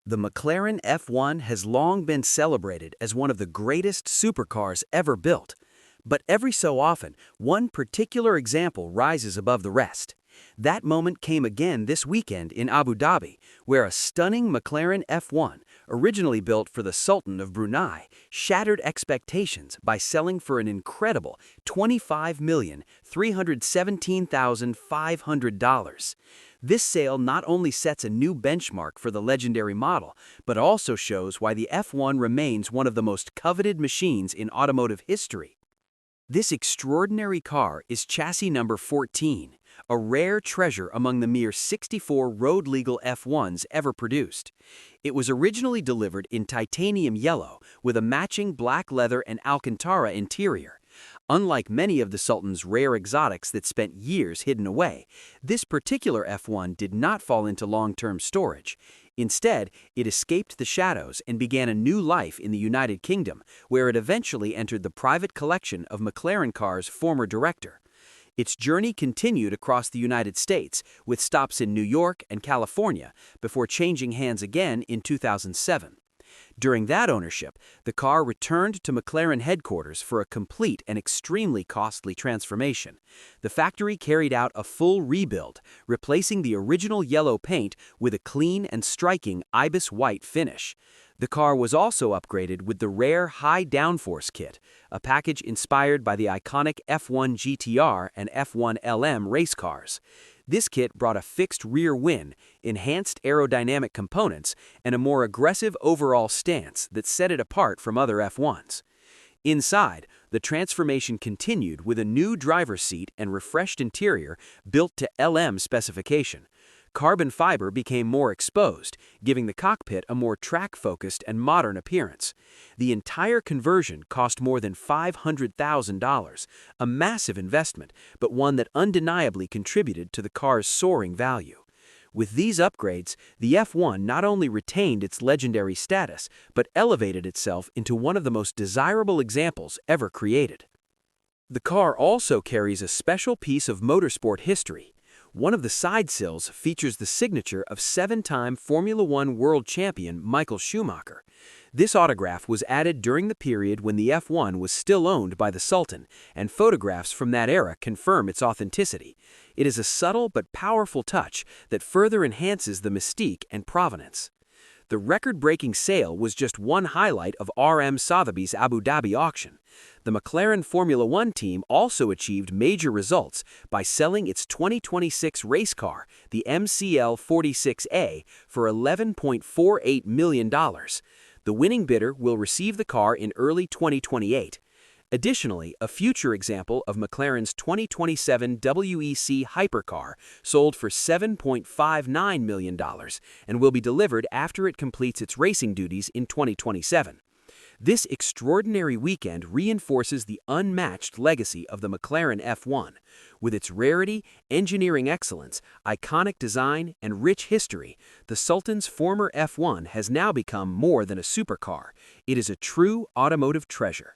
The McLaren F1 has long been celebrated as one of the greatest supercars ever built. But every so often, one particular example rises above the rest. That moment came again this weekend in Abu Dhabi, where a stunning McLaren F1, originally built for the Sultan of Brunei, shattered expectations by selling for an incredible $25,317,500. This sale not only sets a new benchmark for the legendary model, but also shows why the F1 remains one of the most coveted machines in automotive history. This extraordinary car is chassis number 14, a rare treasure among the mere 64 road-legal F1s ever produced. It was originally delivered in titanium yellow with a matching black leather and Alcantara interior. Unlike many of the Sultan's rare exotics that spent years hidden away, this particular F1 did not fall into long-term storage. Instead, it escaped the shadows and began a new life in the United Kingdom, where it eventually entered the private collection of McLaren Cars' former director. Its journey continued across the United States, with stops in New York and California, before changing hands again in 2007. During that ownership, the car returned to McLaren headquarters for a complete and extremely costly transformation. The factory carried out a full rebuild, replacing the original yellow paint with a clean and striking ibis white finish. The car was also upgraded with the rare high downforce kit, a package inspired by the iconic F1 GTR and F1 LM race cars. This kit brought a fixed rear wing, enhanced aerodynamic components, and a more aggressive overall stance that set it apart from other F1s. Inside, the transformation continued with a new driver's seat and refreshed interior built to LM specification. Carbon fiber became more exposed, giving the cockpit a more track-focused and modern appearance. The entire conversion cost more than $500,000, a massive investment, but one that undeniably contributed to the car's soaring value. With these upgrades, the F1 not only retained its legendary status, but elevated itself into one of the most desirable examples ever created. The car also carries a special piece of motorsport history. One of the side sills features the signature of seven-time Formula One world champion Michael Schumacher. This autograph was added during the period when the F1 was still owned by the Sultan, and photographs from that era confirm its authenticity. It is a subtle but powerful touch that further enhances the mystique and provenance. The record-breaking sale was just one highlight of RM Sotheby's Abu Dhabi auction. The McLaren Formula One team also achieved major results by selling its 2026 race car, the MCL 46A, for $11.48 million. The winning bidder will receive the car in early 2028. Additionally, a future example of McLaren's 2027 WEC hypercar sold for $7.59 million and will be delivered after it completes its racing duties in 2027. This extraordinary weekend reinforces the unmatched legacy of the McLaren F1. With its rarity, engineering excellence, iconic design, and rich history, the Sultan's former F1 has now become more than a supercar. It is a true automotive treasure.